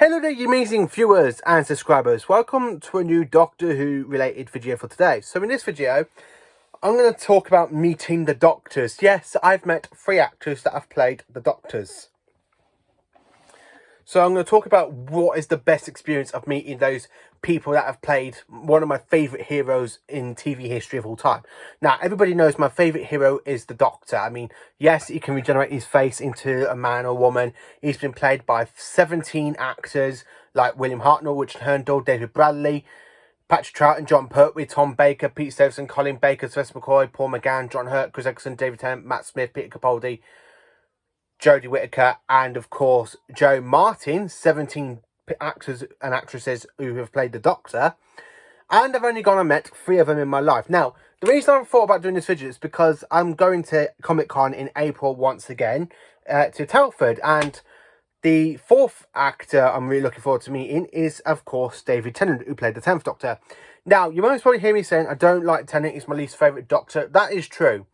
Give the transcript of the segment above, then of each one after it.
Hello there, you amazing viewers and subscribers. Welcome to a new Doctor Who related video for today. So in this video, I'm going to talk about meeting the Doctors. Yes, I've met 3 actors that have played the Doctors. So I'm going to talk about what is the best experience of meeting those people that have played one of my favourite heroes in TV history of all time. Now, everybody knows my favourite hero is the Doctor. I mean, yes, he can regenerate his face into a man or woman. He's been played by 17 actors like William Hartnell, Richard Hurndall, David Bradley, Patrick Troughton, John Pertwee, Tom Baker, Pete Davidson, Colin Baker, Sylvester Mccoy, Paul McGann, John Hurt, Chris Eccleston, David Tennant, Matt Smith, Peter Capaldi, Jodie Whittaker, and of course Joe Martin. 17 actors and actresses who have played the Doctor, and I've only gone and met 3 of them in my life. Now, the reason I thought about doing this video is because I'm going to Comic-Con in April once again to Telford, and the 4th actor I'm really looking forward to meeting is, of course, David Tennant, who played the 10th Doctor. Now, you most probably hear me saying I don't like Tennant, he's my least favourite Doctor. That is true.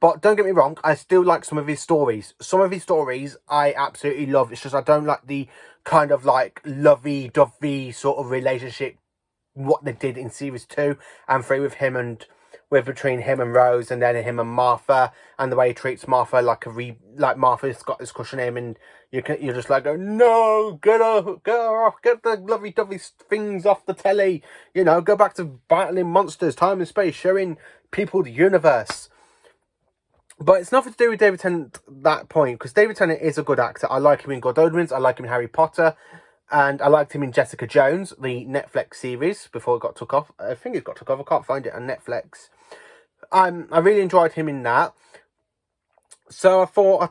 But don't get me wrong, I still like some of his stories. Some of his stories I absolutely love. It's just I don't like the kind of like lovey-dovey sort of relationship what they did in series 2 and 3 with him and between him and Rose, and then him and Martha, and the way he treats Martha like Martha's got this crush on him, and you're just like, no, get the lovey-dovey things off the telly. You know, go back to battling monsters, time and space, showing people the universe. But it's nothing to do with David Tennant at that point, because David Tennant is a good actor. I like him in God Omens, I like him in Harry Potter, and I liked him in Jessica Jones, the Netflix series, before it got took off. I think it got took off, I can't find it on Netflix. I really enjoyed him in that. So I thought I'd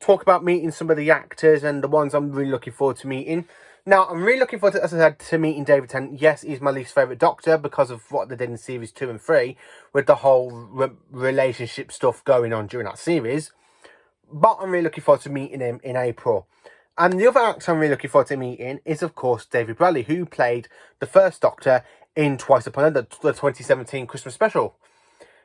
talk about meeting some of the actors and the ones I'm really looking forward to meeting. Now, I'm really looking forward to, as I said, to meeting David Tennant. Yes, he's my least favourite Doctor because of what they did in series 2 and 3 with the whole relationship stuff going on during that series. But I'm really looking forward to meeting him in April. And the other actor I'm really looking forward to meeting is, of course, David Bradley, who played the first Doctor in Twice Upon a Time, the 2017 Christmas special.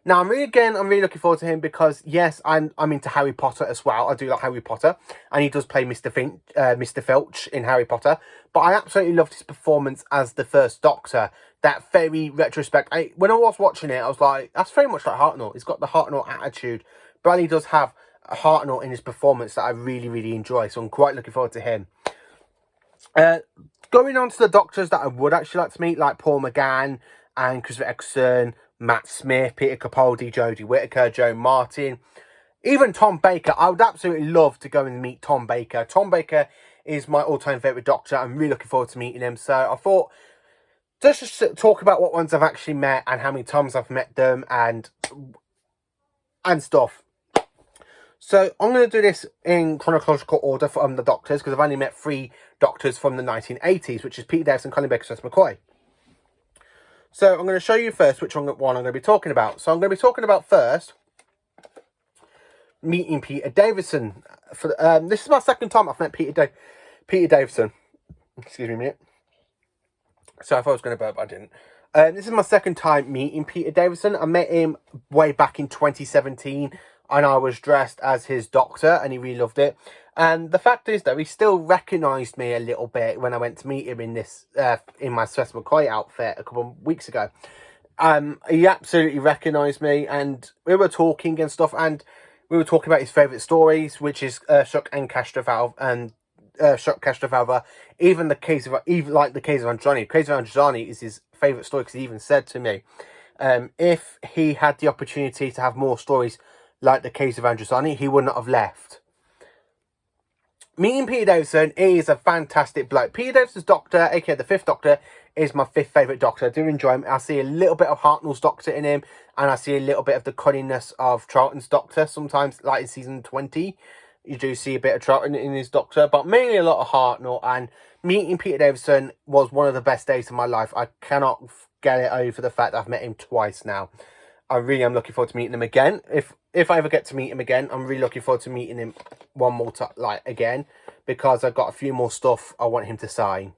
Now, I'm really looking forward to him because, yes, I'm into Harry Potter as well. I do like Harry Potter, and he does play Mr. Filch in Harry Potter. But I absolutely loved his performance as the first Doctor. That very retrospect. When I was watching it, I was like, that's very much like Hartnell. He's got the Hartnell attitude. Bradley does have a Hartnell in his performance that I really, really enjoy. So I'm quite looking forward to him. Going on to the Doctors that I would actually like to meet, like Paul McGann and Chris Eccleston, Matt Smith, Peter Capaldi, Jodie Whittaker, Joe Martin, even Tom Baker. I would absolutely love to go and meet Tom Baker. Tom Baker is my all-time favourite Doctor. I'm really looking forward to meeting him. So I thought, just talk about what ones I've actually met and how many times I've met them and stuff. So I'm going to do this in chronological order from the Doctors, because I've only met 3 Doctors from the 1980s, which is Peter Davidson, Colin Baker, Sylvester McCoy. So I'm going to show you first which one I'm going to be talking about. So I'm going to be talking about first meeting Peter Davidson. This is my second time I've met Peter Davidson. Excuse me a minute. So I thought I was going to burp, but I didn't. This is my second time meeting Peter Davidson. I met him way back in 2017, and I was dressed as his Doctor, and he really loved it. And the fact is, though, he still recognised me a little bit when I went to meet him in this, in my Sylvester McCoy outfit a couple of weeks ago. He absolutely recognised me, and we were talking and stuff, and we were talking about his favourite stories, which is Shock and Castrovalva, and Shock Castrovalva. Even the case of Androni. Case of Androni is his favourite story, because he even said to me, if he had the opportunity to have more stories like the case of Androni, he would not have left. Meeting Peter Davidson is a fantastic bloke. Peter Davidson's Doctor, aka the 5th Doctor, is my 5th favourite Doctor. I do enjoy him. I see a little bit of Hartnell's Doctor in him, and I see a little bit of the cunningness of Troughton's Doctor sometimes, like in season 20. You do see a bit of Troughton in his Doctor, but mainly a lot of Hartnell. And meeting Peter Davidson was one of the best days of my life. I cannot get it over the fact that I've met him twice now. I really am looking forward to meeting him again. If I ever get to meet him again, I'm really looking forward to meeting him one more time, again, because I've got a few more stuff I want him to sign.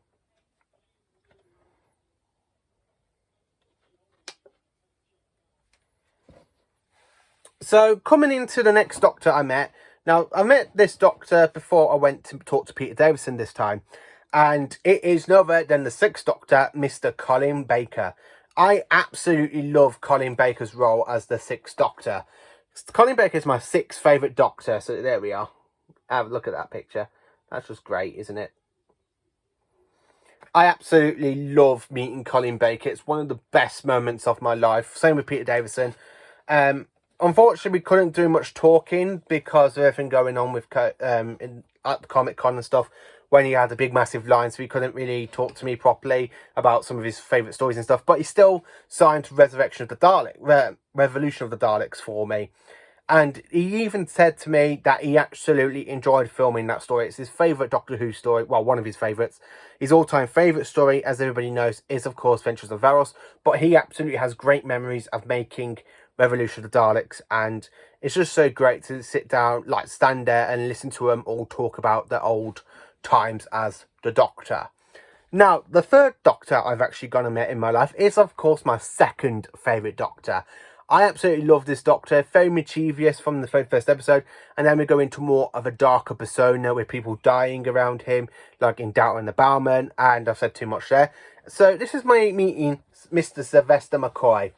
So coming into the next Doctor I met. Now, I met this Doctor before I went to talk to Peter Davidson this time. And it is no other than the Sixth Doctor, Mr. Colin Baker. I absolutely love Colin Baker's role as the Sixth Doctor. Colin Baker is my sixth favourite Doctor, so there we are. Have a look at that picture. That's just great, isn't it? I absolutely love meeting Colin Baker. It's one of the best moments of my life. Same with Peter Davidson. Unfortunately, we couldn't do much talking because of everything going on with at the Comic Con and stuff. When he had a big massive line, so he couldn't really talk to me properly about some of his favourite stories and stuff. But he still signed Revolution of the Daleks for me. And he even said to me that he absolutely enjoyed filming that story. It's his favourite Doctor Who story. Well, one of his favourites. His all-time favourite story, as everybody knows, is, of course, Ventures of Varos. But he absolutely has great memories of making Revolution of the Daleks. And it's just so great to sit down, like stand there and listen to them all talk about the old times as the Doctor. Now, the third Doctor I've actually gone and met in my life is, of course, my second favourite Doctor. I absolutely love this Doctor, very mischievous from the very first episode, and then we go into more of a darker persona with people dying around him, like in Doubter and the Bowman, and I've said too much there. So this is my meeting Mr. Sylvester Mccoy.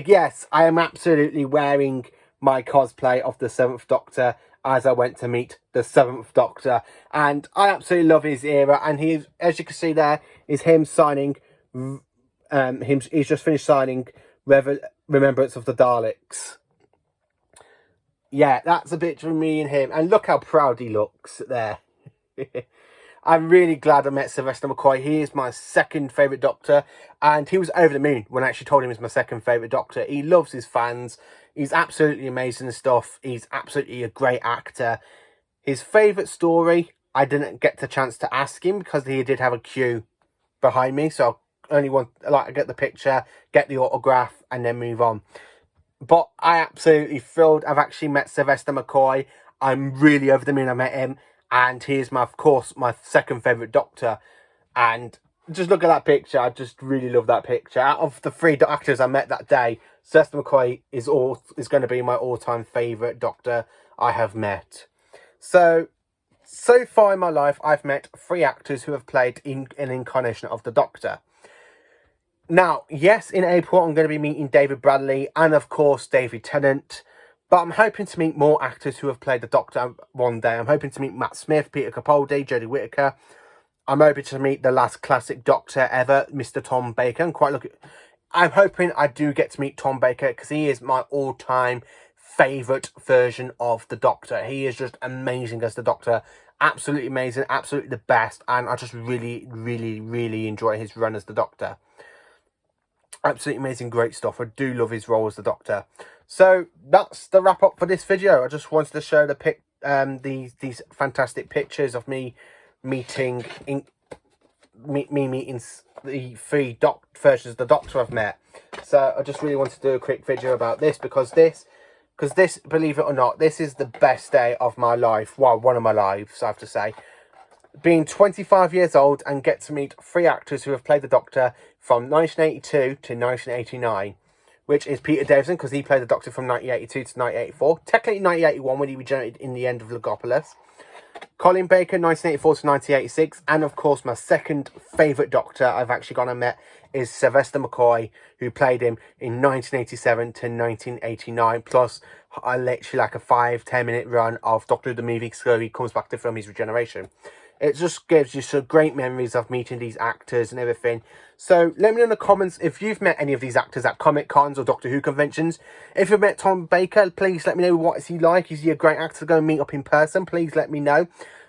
Yes, I am absolutely wearing my cosplay of the Seventh Doctor as I went to meet the Seventh Doctor, and I absolutely love his era. And he's, as you can see there, is him signing. He's just finished signing Remembrance of the Daleks. Yeah, that's a picture of me and him, and look how proud he looks there. I'm really glad I met Sylvester McCoy. He is my second favourite Doctor, and he was over the moon when I actually told him he's my second favourite Doctor. He loves his fans. He's absolutely amazing and stuff. He's absolutely a great actor. His favourite story, I didn't get the chance to ask him because he did have a queue behind me, so I only want to get the picture, get the autograph, and then move on. But I absolutely thrilled. I've actually met Sylvester McCoy. I'm really over the moon I met him. And he is, of course, my second favourite Doctor. And just look at that picture. I just really love that picture. Out of the three actors I met that day, Sylvester McCoy is going to be my all-time favourite Doctor I have met. So far in my life, I've met three actors who have played an incarnation of the Doctor. Now, yes, in April, I'm going to be meeting David Bradley and, of course, David Tennant. But I'm hoping to meet more actors who have played the Doctor one day. I'm hoping to meet Matt Smith, Peter Capaldi, Jodie Whittaker. I'm hoping to meet the last classic Doctor ever, Mr. Tom Baker. I'm hoping I do get to meet Tom Baker because he is my all-time favourite version of the Doctor. He is just amazing as the Doctor. Absolutely amazing, absolutely the best. And I just really, really, really enjoy his run as the Doctor. Absolutely amazing, great stuff. I do love his role as the Doctor. So that's the wrap up for this video. I just wanted to show these fantastic pictures of me meeting meeting the three versions of the Doctor I've met. So I just really wanted to do a quick video about this because this, believe it or not, this is the best day of my life. Well, one of my lives, I have to say. Being 25 years old and get to meet three actors who have played the Doctor from 1982 to 1989, which is Peter Davidson, because he played the Doctor from 1982 to 1984. Technically 1981 when he regenerated in the end of Logopolis. Colin Baker, 1984 to 1986. And, of course, my second favourite Doctor I've actually gone and met is Sylvester McCoy, who played him in 1987 to 1989. Plus, literally like a 5-10 minute run of Doctor Who the movie, so he comes back to film his regeneration. It just gives you some great memories of meeting these actors and everything. So let me know in the comments if you've met any of these actors at Comic Cons or Doctor Who conventions. If you've met Tom Baker, please let me know what is he like. Is he a great actor to go and meet up in person? Please let me know.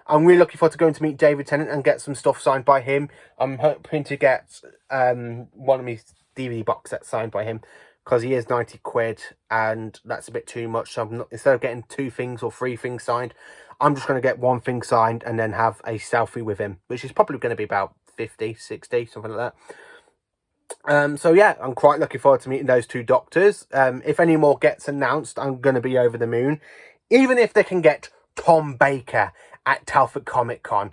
I'm really looking forward to going to meet David Tennant and get some stuff signed by him. I'm hoping to get one of my DVD box sets signed by him, because he is 90 quid and that's a bit too much. So I'm not, instead of getting 2 things or 3 things signed, I'm just going to get 1 thing signed and then have a selfie with him, which is probably going to be about 50, 60, something like that. So yeah, I'm quite looking forward to meeting those 2 Doctors. If any more gets announced, I'm going to be over the moon. Even if they can get Tom Baker at Telford Comic Con,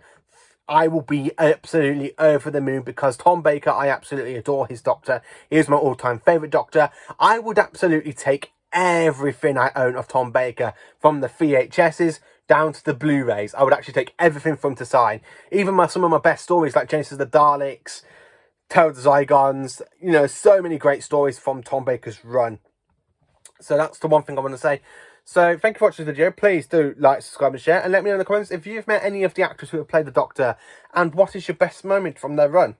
I will be absolutely over the moon, because Tom Baker, I absolutely adore his Doctor. He is my all-time favourite Doctor. I would absolutely take everything I own of Tom Baker, from the VHSs down to the Blu-rays. I would actually take everything from to sign. Even some of my best stories, like Genesis of the Daleks, Tale of the Zygons, you know, so many great stories from Tom Baker's run. So that's the one thing I want to say. So thank you for watching this video. Please do like, subscribe and share, and let me know in the comments if you've met any of the actors who have played the Doctor and what is your best moment from their run.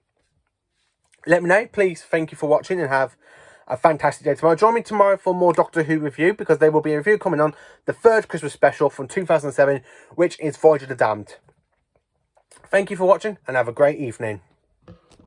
Let me know. Please, thank you for watching and have a fantastic day tomorrow. Join me tomorrow for more Doctor Who review, because there will be a review coming on the third Christmas special from 2007, which is Voyage of the Damned. Thank you for watching and have a great evening.